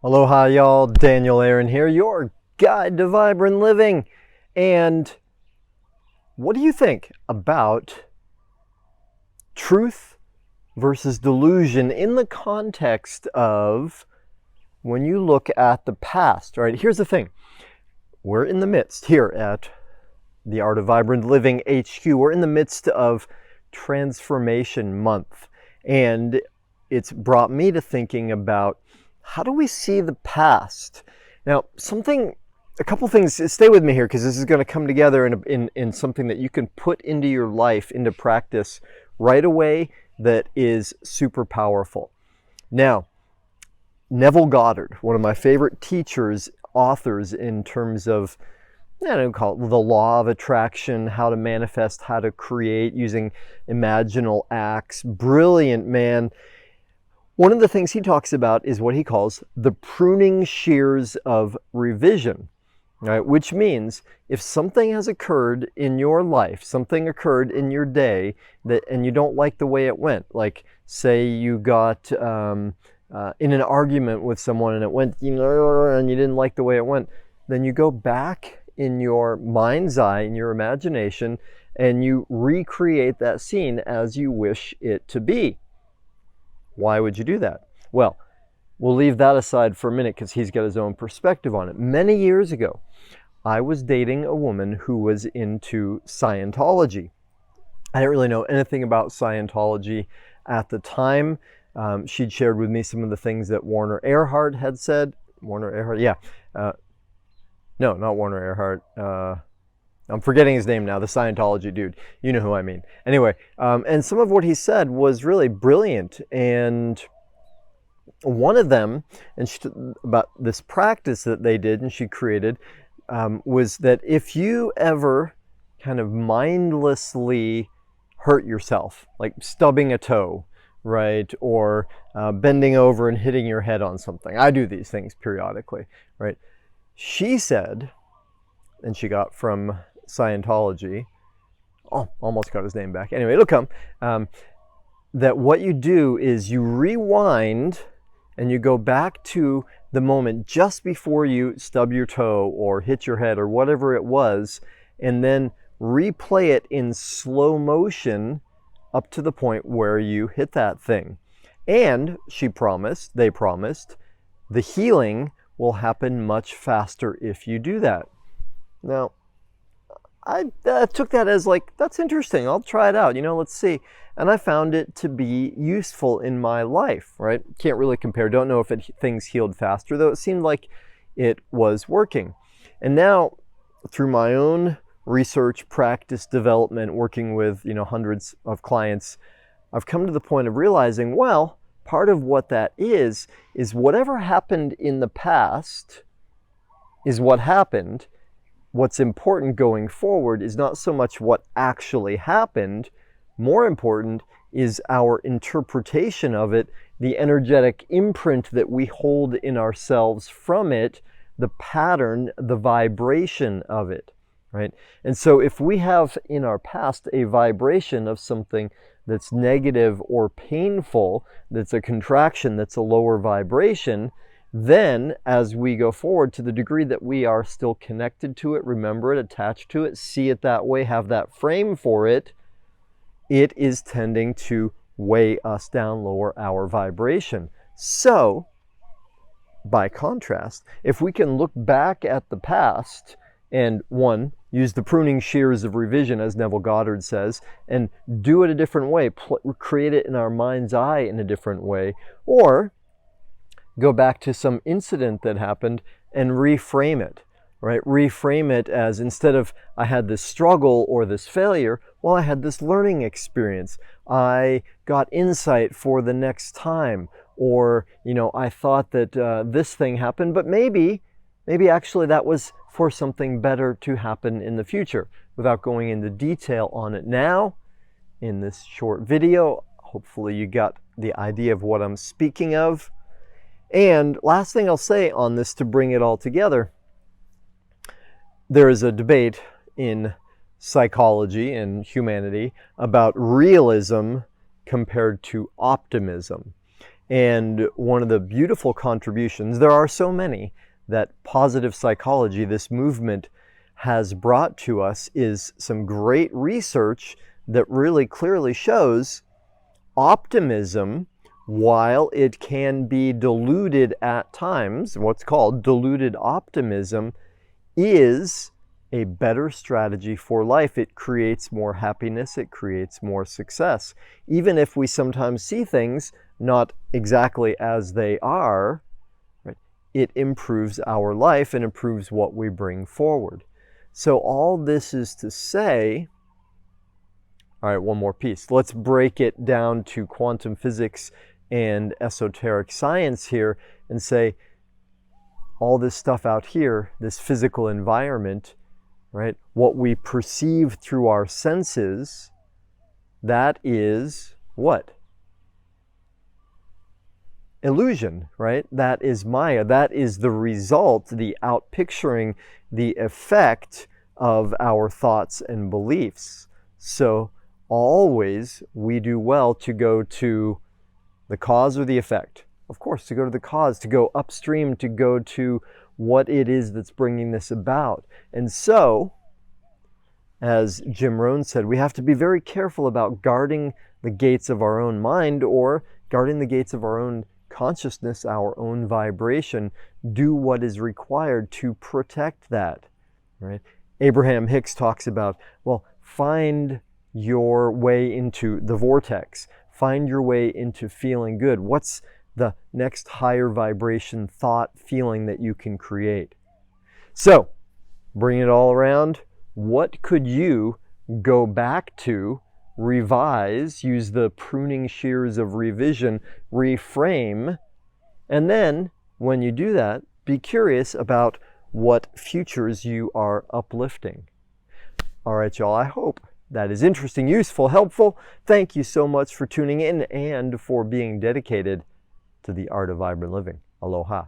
Aloha y'all, Daniel Aaron here, your guide to vibrant living. And what do you think about truth versus delusion in the context of when you look at the past, right? Here's the thing. We're in the midst here at the Art of Vibrant Living HQ. We're in the midst of Transformation Month. And it's brought me to thinking about how do we see the past? Now, a couple things, stay with me here because this is going to come together in something that you can put into your life, into practice right away that is super powerful. Now, Neville Goddard, one of my favorite teachers, authors in terms of, I don't call it the law of attraction, how to manifest, how to create using imaginal acts. Brilliant man. One of the things he talks about is what he calls the pruning shears of revision, right? Which means if something has occurred in your life, something occurred in your day and you don't like the way it went, like say you got in an argument with someone and it went, and you didn't like the way it went, then you go back in your mind's eye, in your imagination, and you recreate that scene as you wish it to be. Why would you do that? Well, we'll leave that aside for a minute because he's got his own perspective on it. Many years ago, I was dating a woman who was into Scientology. I didn't really know anything about Scientology at the time. She'd shared with me some of the things that Warner Earhart had said. Warner Earhart, yeah. No, not Warner Earhart. I'm forgetting his name now, the Scientology dude. You know who I mean. Anyway, and some of what he said was really brilliant. And one of them, about this practice that they did and she created, was that if you ever kind of mindlessly hurt yourself, like stubbing a toe, right, or bending over and hitting your head on something. I do these things periodically, right? She said, and she got from Scientology, almost got his name back. Anyway, it'll come. That what you do is you rewind and you go back to the moment just before you stub your toe or hit your head or whatever it was, and then replay it in slow motion up to the point where you hit that thing. And they promised, the healing will happen much faster if you do that. Now, I took that as like, that's interesting. I'll try it out. Let's see. And I found it to be useful in my life, right? Can't really compare. Don't know if things healed faster, though it seemed like it was working. And now, through my own research, practice, development, working with, hundreds of clients, I've come to the point of realizing, well, part of what that is whatever happened in the past is what happened. What's important going forward is not so much what actually happened. More important is our interpretation of it, the energetic imprint that we hold in ourselves from it, the pattern, the vibration of it, right? And so if we have in our past a vibration of something that's negative or painful, that's a contraction, that's a lower vibration, then as we go forward, to the degree that we are still connected to it, remember it, attached to it, see it that way, have that frame for it, it is tending to weigh us down, lower our vibration. So, by contrast, if we can look back at the past and use the pruning shears of revision, as Neville Goddard says, and do it a different way, create it in our mind's eye in a different way, or go back to some incident that happened and reframe it, right? Reframe it as, instead of I had this struggle or this failure, well, I had this learning experience. I got insight for the next time. Or, I thought that this thing happened, but maybe actually that was for something better to happen in the future, without going into detail on it now in this short video. Hopefully you got the idea of what I'm speaking of. And last thing I'll say on this to bring it all together, there is a debate in psychology and humanity about realism compared to optimism. And one of the beautiful contributions, there are so many, that positive psychology, this movement, has brought to us is some great research that really clearly shows optimism, while it can be diluted at times, what's called diluted optimism, is a better strategy for life. It creates more happiness, it creates more success. Even if we sometimes see things not exactly as they are, right, it improves our life and improves what we bring forward. So all this is to say, all right, one more piece. Let's break it down to quantum physics and esoteric science here and say all this stuff out here, this physical environment, right, what we perceive through our senses, that is what? Illusion, right? That is Maya. That is the result, the outpicturing, the effect of our thoughts and beliefs. So always we do well to go to the cause or the effect. Of course, to go to the cause, to go upstream, to go to what it is that's bringing this about. And so, as Jim Rohn said, we have to be very careful about guarding the gates of our own mind, or guarding the gates of our own consciousness, our own vibration. Do what is required to protect that, right? Abraham Hicks talks about, well, find your way into the vortex. Find your way into feeling good. What's the next higher vibration thought, feeling that you can create? So, bring it all around. What could you go back to, revise, use the pruning shears of revision, reframe, and then when you do that, be curious about what futures you are uplifting. All right, y'all, I hope that is interesting, useful, helpful. Thank you so much for tuning in and for being dedicated to the art of vibrant living. Aloha.